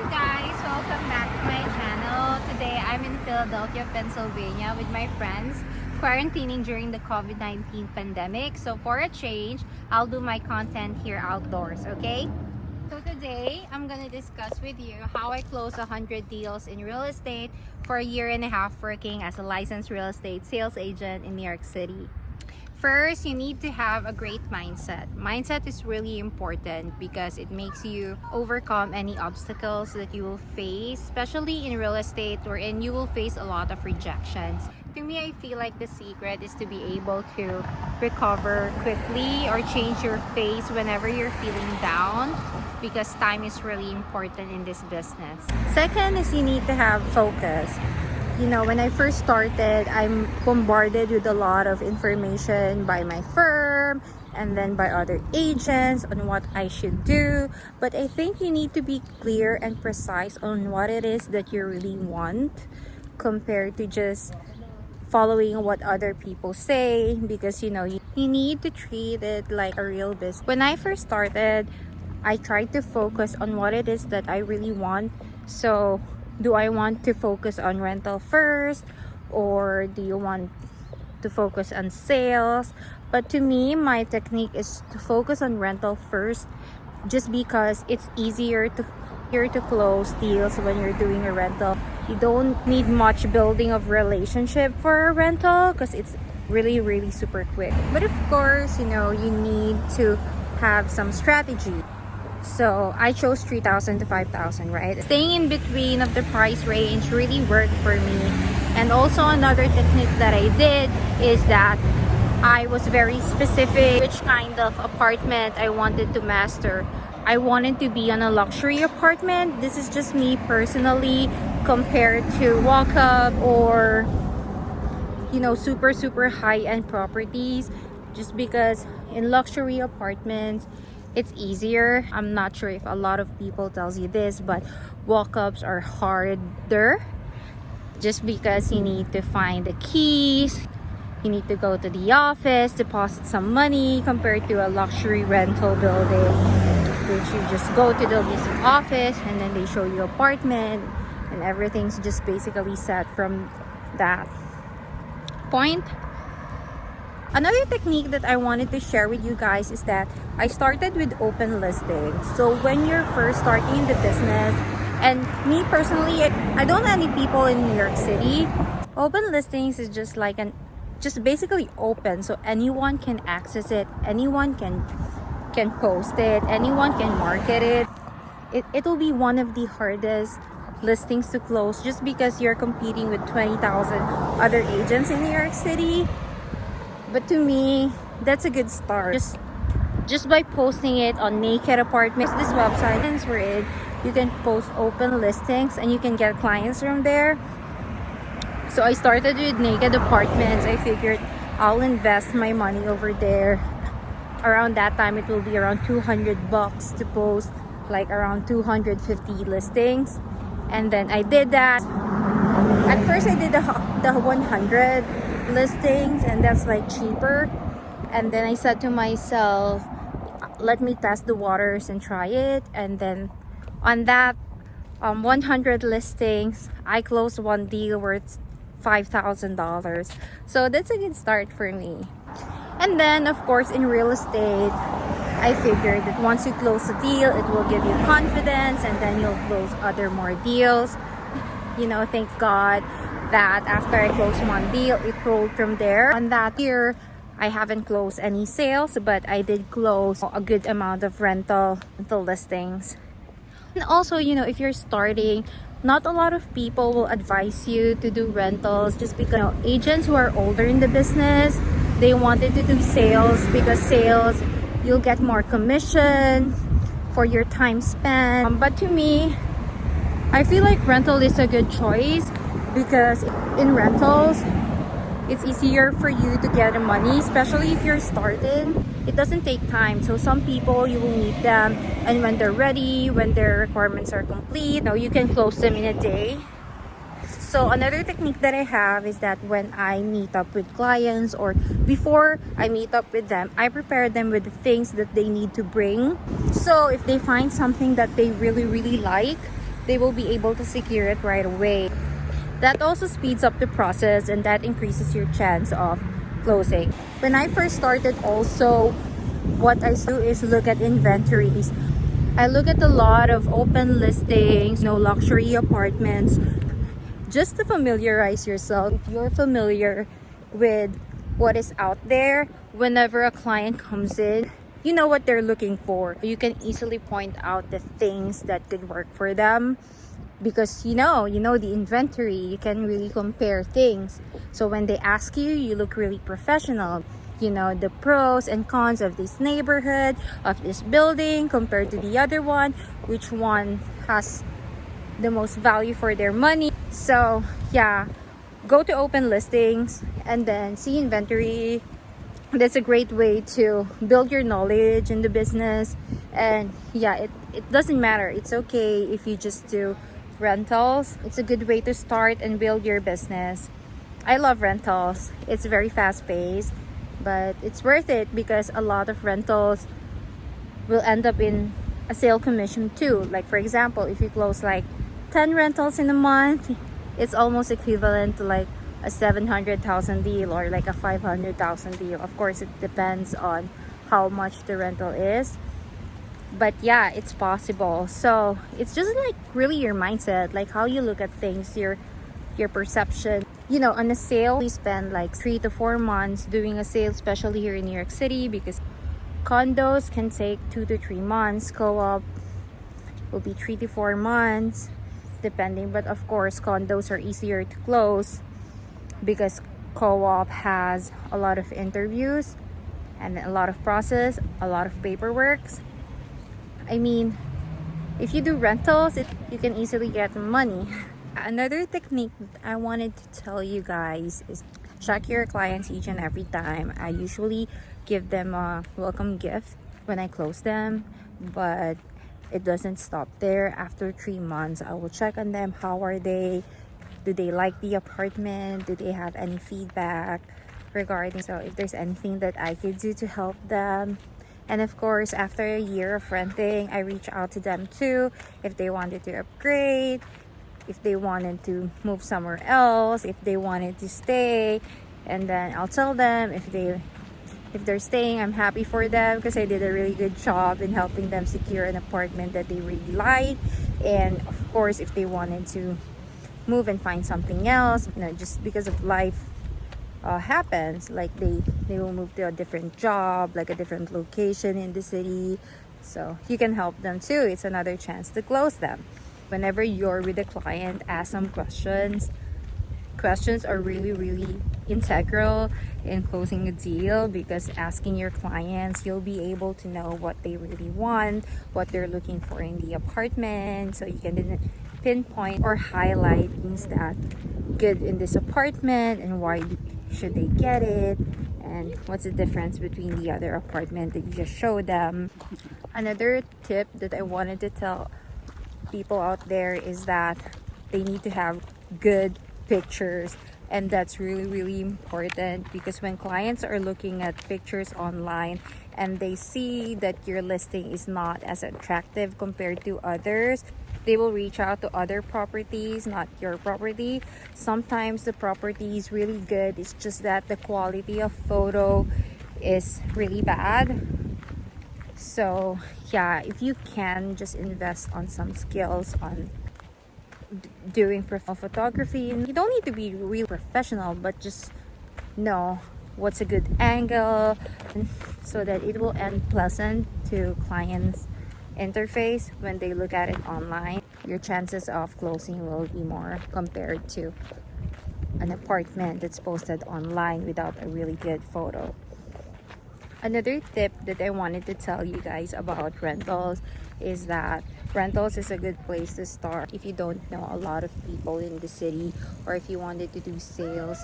you guys, welcome back to my channel. Today I'm in Philadelphia, Pennsylvania with my friends quarantining during the COVID-19 pandemic. So for a change, I'll do my content here outdoors, okay? So today I'm gonna discuss with you how I close 100 deals in real estate for a year and a half working as a licensed real estate sales agent in New York City. First, you need to have a great mindset. Mindset is really important because it makes you overcome any obstacles that you will face, especially in real estate wherein you will face a lot of rejections. To me, I feel like the secret is to be able to recover quickly or change your face whenever you're feeling down because time is really important in this business. Second is you need to have focus. You know, when I first started, I'm bombarded with a lot of information by my firm and then by other agents on what I should do. But I think you need to be clear and precise on what it is that you really want compared to just following what other people say, because you know, you need to treat it like a real business. When I first started, I tried to focus on what it is that I really want. So do I want to focus on rental first, or do you want to focus on sales? But to me, my technique is to focus on rental first, just because it's easier to close deals when you're doing a rental. You don't need much building of relationship for a rental because it's really super quick. But of course, you know, you need to have some strategy. So I chose 3,000 to 5,000, right? Staying in between of the price range really worked for me. And also another technique that I did is that I was very specific which kind of apartment I wanted to master. I wanted to be on a luxury apartment. This is just me personally, compared to walk-up or, you know, super high-end properties, just because in luxury apartments it's easier. I'm not sure if a lot of people tells you this, but walk-ups are harder just because you need to find the keys, you need to go to the office, deposit some money, compared to a luxury rental building, which you just go to the leasing office and then they show you apartment and everything's just basically set from that point. Another technique that I wanted to share with you guys is that I started with open listings. So when you're first starting in the business, and me personally, I don't know any people in New York City, open listings is just like just basically open, so anyone can access it, anyone can post it, anyone can market it. It will be one of the hardest listings to close just because you're competing with 20,000 other agents in New York City. But to me, that's a good start. Just by posting it on Naked Apartments, this website, where you can post open listings and you can get clients from there. So I started with Naked Apartments. I figured I'll invest my money over there. Around that time, it will be around $200 to post like around 250 listings. And then I did that. At first, I did the 100 listings, and that's like cheaper. And then I said to myself, let me test the waters and try it. And then on that 100 listings, I closed one deal worth $5,000. So that's a good start for me. And then of course in real estate, I figured that once you close a deal, it will give you confidence, and then you'll close more deals. You know, thank God that after I closed one deal, it rolled from there. On that year, I haven't closed any sales, but I did close a good amount of rental listings. And also, you know, if you're starting, not a lot of people will advise you to do rentals, just because, you know, agents who are older in the business, they wanted to do sales because sales, you'll get more commission for your time spent. But to me, I feel like rental is a good choice because in rentals, it's easier for you to get the money, especially if you're starting. It doesn't take time. So some people, you will meet them, and when they're ready, when their requirements are complete, you know, you can close them in a day. So another technique that I have is that when I meet up with clients, or before I meet up with them, I prepare them with the things that they need to bring. So if they find something that they really like, they will be able to secure it right away. That also speeds up the process and that increases your chance of closing. When I first started also, what I do is look at inventories. I look at a lot of open listings, no luxury apartments, just to familiarize yourself. If you're familiar with what is out there, whenever a client comes in, you know what they're looking for. You can easily point out the things that could work for them because you know the inventory. You can really compare things. So when they ask you, you look really professional. You know the pros and cons of this neighborhood, of this building compared to the other one, which one has the most value for their money. So yeah, go to open listings and then see inventory. That's a great way to build your knowledge in the business. And yeah, it doesn't matter, it's okay if you just do rentals. It's a good way to start and build your business. I love rentals. It's very fast paced, but it's worth it because a lot of rentals will end up in a sale commission too. Like for example, if you close like 10 rentals in a month, it's almost equivalent to like a 700,000 deal or like a 500,000 deal. Of course, it depends on how much the rental is, but yeah, it's possible. So it's just like really your mindset, like how you look at things, your perception. You know, on a sale, we spend like 3 to 4 months doing a sale, especially here in New York City, because condos can take 2 to 3 months. Co-op will be 3 to 4 months depending, but of course condos are easier to close because co-op has a lot of interviews and a lot of process, a lot of paperwork. I mean, if you do rentals, you can easily get money. Another technique I wanted to tell you guys is check your clients each and every time. I usually give them a welcome gift when I close them, but it doesn't stop there. After 3 months, I will check on them. How are they? Do they like the apartment? Do they have any feedback regarding? So if there's anything that I could do to help them. And of course, after a year of renting, I reach out to them too if they wanted to upgrade, if they wanted to move somewhere else, if they wanted to stay. And then I'll tell them if they're staying, I'm happy for them because I did a really good job in helping them secure an apartment that they really like. And of course, if they wanted to move and find something else, you know, just because of life happens, like they will move to a different job, like a different location in the city. So you can help them too. It's another chance to close them. Whenever you're with a client, ask some questions. Questions are really integral in closing a deal because asking your clients, you'll be able to know what they really want, what they're looking for in the apartment, so you can then pinpoint or highlight things that good in this apartment and why should they get it and what's the difference between the other apartment that you just showed them. Another tip that I wanted to tell people out there is that they need to have good pictures, and that's really important because when clients are looking at pictures online and they see that your listing is not as attractive compared to others, they will reach out to other properties, not your property. Sometimes the property is really good, it's just that the quality of photo is really bad. So yeah, if you can just invest on some skills on doing professional photography. You don't need to be real professional, but just know what's a good angle so that it will end pleasant to clients interface when they look at it online. Your chances of closing will be more compared to an apartment that's posted online without a really good photo. Another tip that I wanted to tell you guys about rentals is that rentals is a good place to start if you don't know a lot of people in the city or if you wanted to do sales.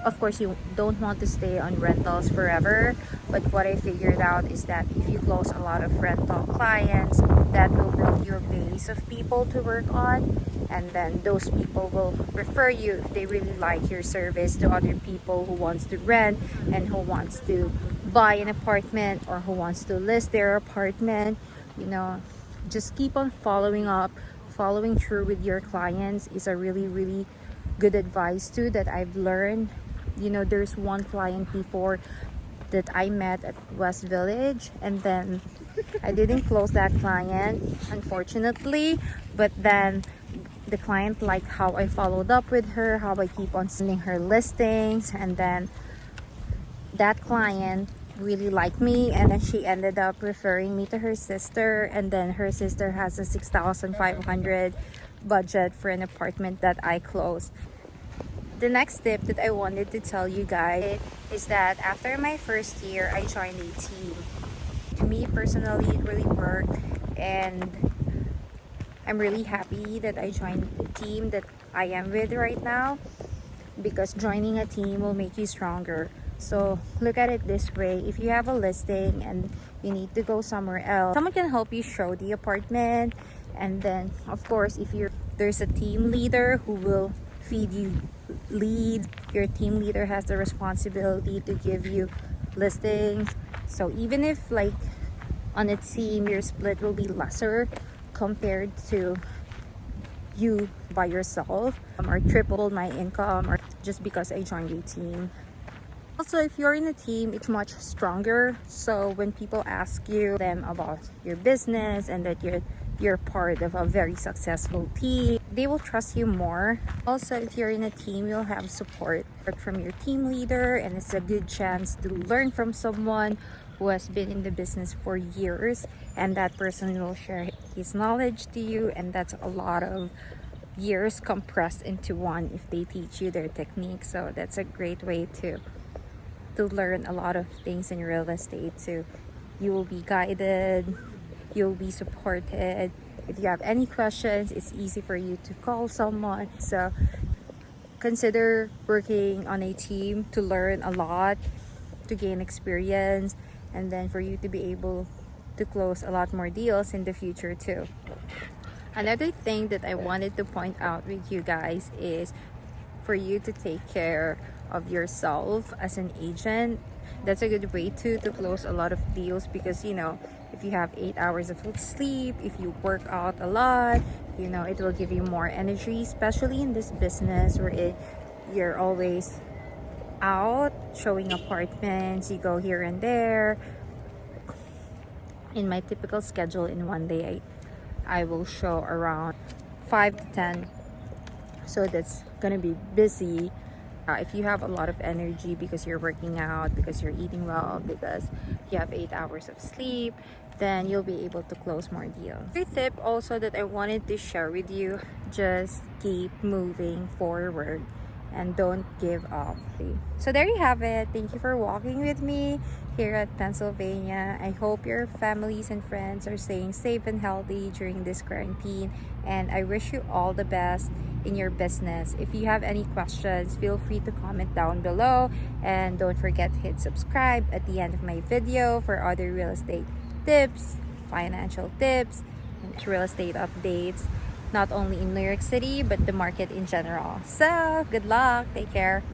Of course, you don't want to stay on rentals forever, but what I figured out is that if you close a lot of rental clients, that will build your base of people to work on, and then those people will refer you if they really like your service to other people who wants to rent and who wants to buy an apartment or who wants to list their apartment. You know, just keep on following up, following through with your clients is a really good advice too that I've learned. You know, there's one client before that I met at West Village, and then I didn't close that client, unfortunately. But then the client liked how I followed up with her, how I keep on sending her listings, and then that client really liked me, and then she ended up referring me to her sister, and then her sister has a 6,500 budget for an apartment that I closed. The next tip that I wanted to tell you guys is that after my first year, I joined a team. To me personally, it really worked, and I'm really happy that I joined the team that I am with right now, because joining a team will make you stronger. So look at it this way: if you have a listing and you need to go somewhere else, someone can help you show the apartment. And then of course, if there's a team leader who will feed you leads, your team leader has the responsibility to give you listings. So even if like on a team your split will be lesser compared to you by yourself, or triple my income, or just because I joined a team. Also, if you're in a team, it's much stronger. So when people ask you them about your business and that you're part of a very successful team, they will trust you more. Also, if you're in a team, you'll have support from your team leader, and it's a good chance to learn from someone who has been in the business for years, and that person will share his knowledge to you, and that's a lot of years compressed into one if they teach you their technique. So that's a great way to learn a lot of things in real estate too. You will be guided, you'll be supported. If you have any questions, it's easy for you to call someone. So consider working on a team to learn a lot, to gain experience, and then for you to be able to close a lot more deals in the future too. Another thing that I wanted to point out with you guys is for you to take care of yourself as an agent. That's a good way to close a lot of deals, because you know, if you have 8 hours of sleep, if you work out a lot, you know, it will give you more energy, especially in this business where you're always out showing apartments, you go here and there. In my typical schedule, in one day I will show around 5 to 10, so that's gonna be busy. If you have a lot of energy because you're working out, because you're eating well, because you have 8 hours of sleep, then you'll be able to close more deals. A tip also that I wanted to share with you: just keep moving forward and don't give up. So there you have it. Thank you for walking with me here at Pennsylvania. I hope your families and friends are staying safe and healthy during this quarantine, and I wish you all the best in your business. If you have any questions, feel free to comment down below, and don't forget to hit subscribe at the end of my video for other real estate tips, financial tips, and real estate updates, not only in New York City but the market in general. So good luck, take care.